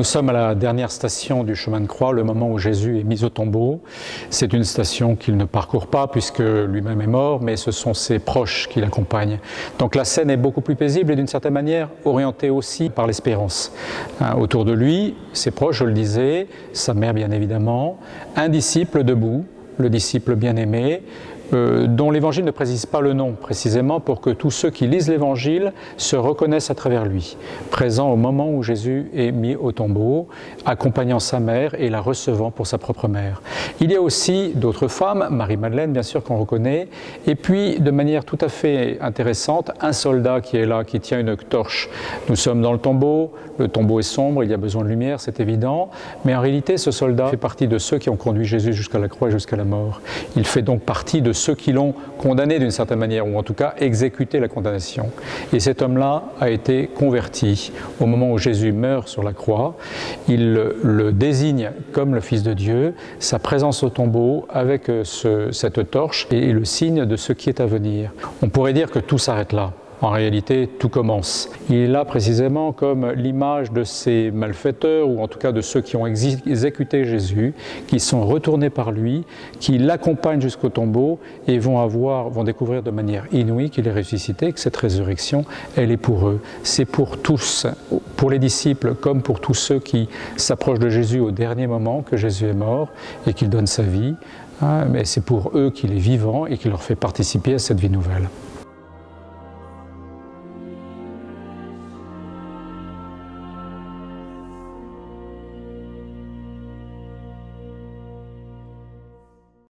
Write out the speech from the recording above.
Nous sommes à la dernière station du chemin de croix, le moment où Jésus est mis au tombeau. C'est une station qu'il ne parcourt pas puisque lui-même est mort, mais ce sont ses proches qui l'accompagnent. Donc la scène est beaucoup plus paisible et d'une certaine manière orientée aussi par l'espérance. Autour de lui, ses proches, je le disais, sa mère bien évidemment, un disciple debout, le disciple bien-aimé, dont l'Évangile ne précise pas le nom, précisément pour que tous ceux qui lisent l'Évangile se reconnaissent à travers lui, présent au moment où Jésus est mis au tombeau, accompagnant sa mère et la recevant pour sa propre mère. Il y a aussi d'autres femmes, Marie-Madeleine bien sûr qu'on reconnaît, et puis de manière tout à fait intéressante, un soldat qui est là, qui tient une torche. Nous sommes dans le tombeau est sombre, il y a besoin de lumière, c'est évident, mais en réalité ce soldat fait partie de ceux qui ont conduit Jésus jusqu'à la croix et jusqu'à la mort. Il fait donc partie de ceux qui l'ont condamné d'une certaine manière, ou en tout cas exécuté la condamnation. Et cet homme-là a été converti au moment où Jésus meurt sur la croix. Il le désigne comme le Fils de Dieu, sa présence au tombeau avec cette torche est le signe de ce qui est à venir. On pourrait dire que tout s'arrête là. En réalité, tout commence. Il est là précisément comme l'image de ces malfaiteurs, ou en tout cas de ceux qui ont exécuté Jésus, qui sont retournés par lui, qui l'accompagnent jusqu'au tombeau et vont découvrir de manière inouïe qu'il est ressuscité, que cette résurrection, elle est pour eux. C'est pour tous, pour les disciples comme pour tous ceux qui s'approchent de Jésus au dernier moment que Jésus est mort et qu'il donne sa vie. Mais c'est pour eux qu'il est vivant et qu'il leur fait participer à cette vie nouvelle.